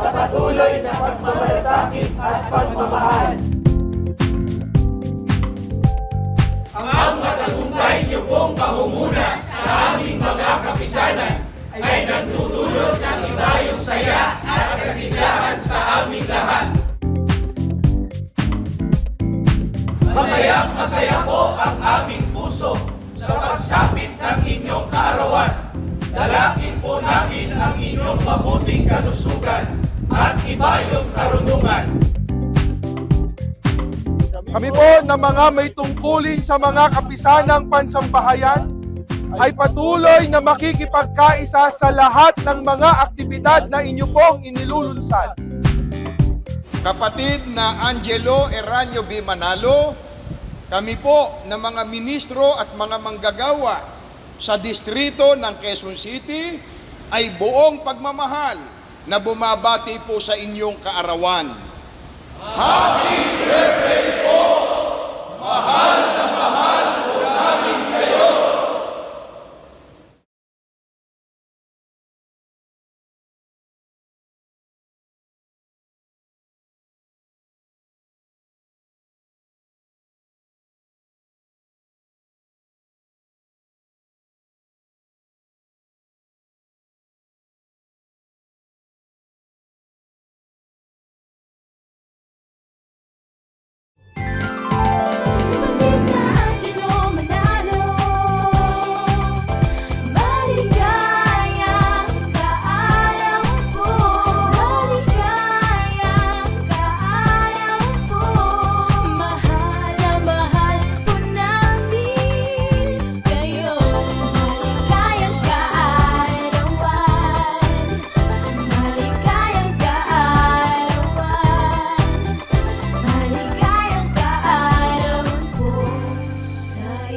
sa patuloy na pagmamalasakit at pagmamahal. Ang matagumpay niyo pong pangunguna sa aming mga kapisanan ay nagdudulot ng ibayong saya at kasiyahan sa aming lahat. Masayang-masaya po ang aming puso sa pagsapit ng inyong kaarawan. Dalangin po namin ang inyong mabuting kalusugan at ibayong karunungan. Kami po na mga may tungkulin sa mga kapisanang pansambahayan ay patuloy na makikipagkaisa sa lahat ng mga aktibidad na inyo pong inilulunsad. Kapatid na Angelo Eranio B. Manalo, kami po na mga ministro at mga manggagawa sa distrito ng Quezon City ay buong pagmamahal na bumabati po sa inyong kaarawan. Happy birthday po! Mahal na mahal po namin kayo! Sa